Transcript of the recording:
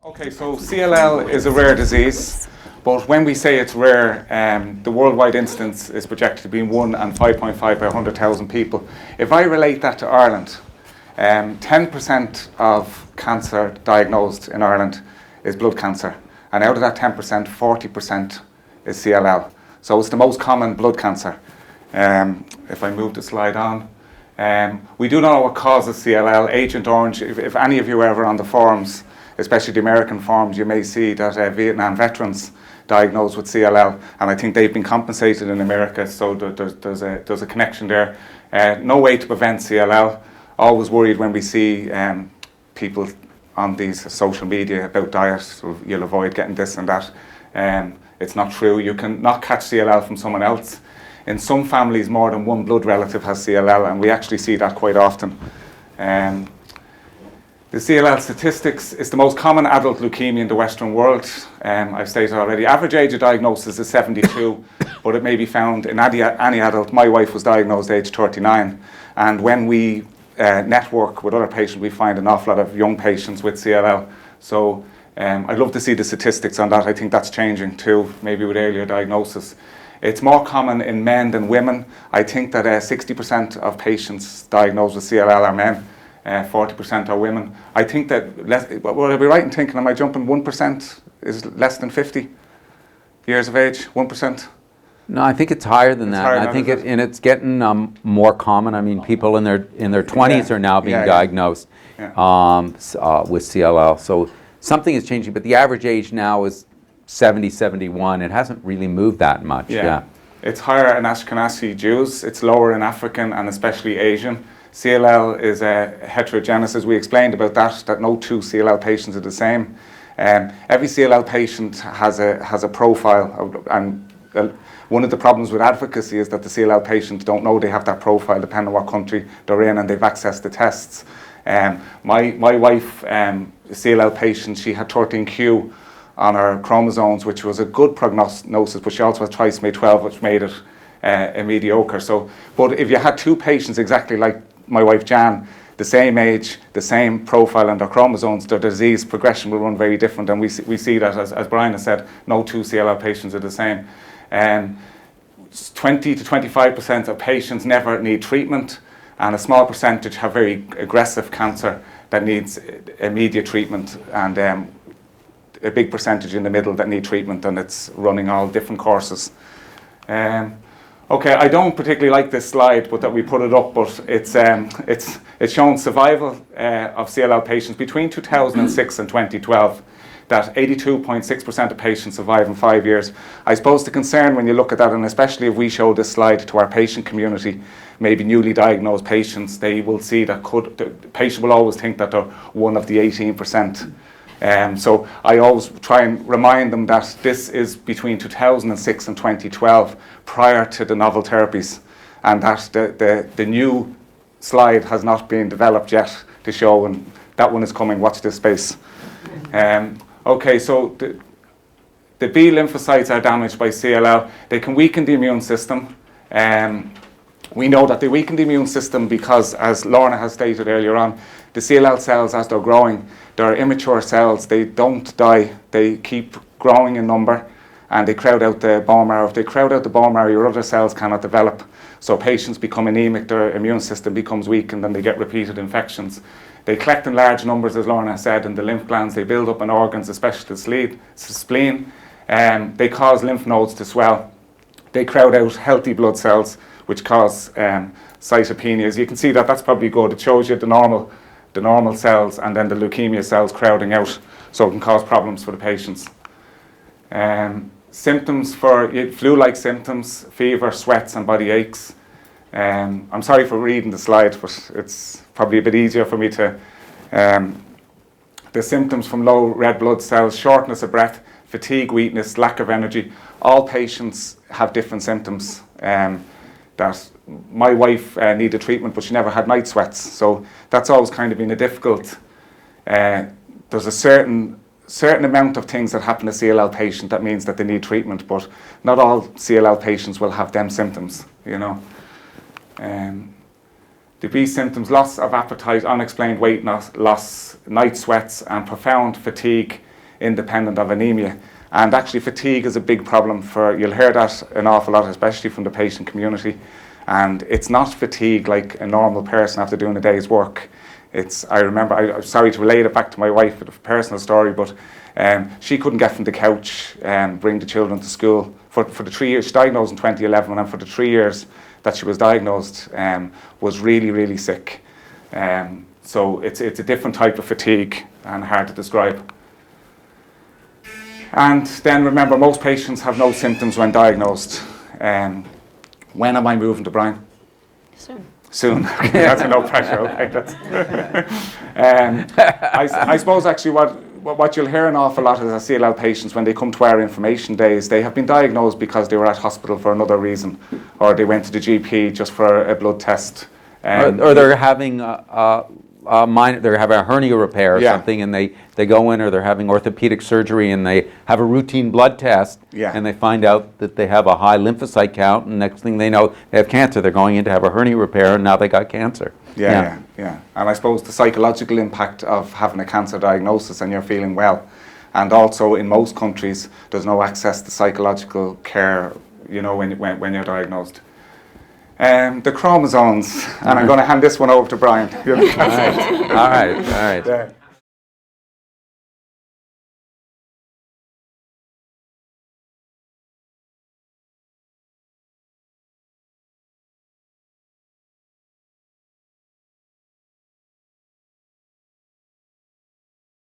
Okay, so CLL is a rare disease, but when we say it's rare, the worldwide incidence is projected to be 1 and 5.5 per 100,000 people. If I relate that to Ireland, 10% of cancer diagnosed in Ireland is blood cancer, and out of that 10%, 40% is CLL. So it's the most common blood cancer. If I move the slide on. We do not know what causes CLL. Agent Orange, if any of you are ever on the forums, especially the American forums, you may see that Vietnam veterans diagnosed with CLL, and I think they've been compensated in America, so there's a connection there. No way to prevent CLL. Always worried when we see people on these social media about diet, so you'll avoid getting this and that. It's not true. You can not catch CLL from someone else. In some families, more than one blood relative has CLL, and we actually see that quite often. The CLL statistics is the most common adult leukemia in the Western world. I've stated already, average age of diagnosis is 72, but it may be found in any adult. My wife was diagnosed age 39, and when we network with other patients, we find an awful lot of young patients with CLL. So I'd love to see the statistics on that. I think that's changing too, maybe with earlier diagnosis. It's more common in men than women. I think that 60% of patients diagnosed with CLL are men. 40% are women. I think that, would I be right in thinking, am I jumping 1% is less than 50 years of age, 1%? No, I think it's higher than that. I think it's getting more common. I mean, people in their 20s are now being diagnosed with CLL. So something is changing, but the average age now is 70, 71. It hasn't really moved that much. Yeah. It's higher in Ashkenazi Jews. It's lower in African and especially Asian. CLL is a heterogeneous, as we explained about that no two CLL patients are the same. Every CLL patient has a profile, and one of the problems with advocacy is that the CLL patients don't know they have that profile depending on what country they're in, and they've accessed the tests. My wife, a CLL patient, she had 13q on her chromosomes, which was a good prognosis, but she also had trisomy 12, which made it a mediocre. So, but if you had two patients exactly like my wife Jan, the same age, the same profile and their chromosomes, their disease progression will run very different, and we see that, as Brian has said, no two CLL patients are the same. 20 to 25% of patients never need treatment, and a small percentage have very aggressive cancer that needs immediate treatment, and a big percentage in the middle that need treatment, and it's running all different courses. Okay, I don't particularly like this slide, but that we put it up, but it's showing survival of CLL patients between 2006 and 2012, that 82.6% of patients survive in 5 years. I suppose the concern when you look at that, and especially if we show this slide to our patient community, maybe newly diagnosed patients, they will see that the patient will always think that they're one of the 18%. So I always try and remind them that this is between 2006 and 2012, prior to the novel therapies, and that the new slide has not been developed yet to show, and that one is coming. Watch this space. Okay, so the B lymphocytes are damaged by CLL. They can weaken the immune system. We know that they weaken the immune system because, as Lorna has stated earlier on, the CLL cells, as they're growing, they're immature cells. They don't die. They keep growing in number, and they crowd out the bone marrow. If they crowd out the bone marrow, your other cells cannot develop. So patients become anemic, their immune system becomes weak, and then they get repeated infections. They collect in large numbers, as Lorna said, in the lymph glands. They build up in organs, especially the spleen. They cause lymph nodes to swell. They crowd out healthy blood cells, which cause cytopenias. You can see that that's probably good. It shows you the normal cells, and then the leukemia cells crowding out, so it can cause problems for the patients. Symptoms for flu-like symptoms: fever, sweats, and body aches. I'm sorry for reading the slide, but it's probably a bit easier for me to. The symptoms from low red blood cells: shortness of breath, fatigue, weakness, lack of energy. All patients have different symptoms. That my wife needed treatment, but she never had night sweats, so that's always kind of been a difficult. There's a certain amount of things that happen to a CLL patient that means that they need treatment, but not all CLL patients will have them symptoms, you know. The B symptoms: loss of appetite, unexplained weight loss, night sweats, and profound fatigue independent of anemia. And actually fatigue is a big problem you'll hear that an awful lot, especially from the patient community. And it's not fatigue like a normal person after doing a day's work. I remember, I'm sorry to relate it back to my wife, with a personal story, but she couldn't get from the couch and bring the children to school. For the 3 years, she diagnosed in 2011, and for the 3 years that she was diagnosed, was really, really sick. So it's a different type of fatigue and hard to describe. And then remember, most patients have no symptoms when diagnosed. When am I moving to Brian? Soon. Okay, that's a no pressure. Okay, I suppose actually what you'll hear an awful lot is CLL patients, when they come to our information days, they have been diagnosed because they were at hospital for another reason, or they went to the GP just for a blood test. Or they're having they're having a hernia repair or something, and they go in, or they're having orthopedic surgery and they have a routine blood test, and they find out that they have a high lymphocyte count, and next thing they know they have cancer. They're going in to have a hernia repair, and now they got cancer. Yeah. And I suppose the psychological impact of having a cancer diagnosis and you're feeling well, and also in most countries there's no access to psychological care, when you're diagnosed. The chromosomes, and I'm going to hand this one over to Brian. All right.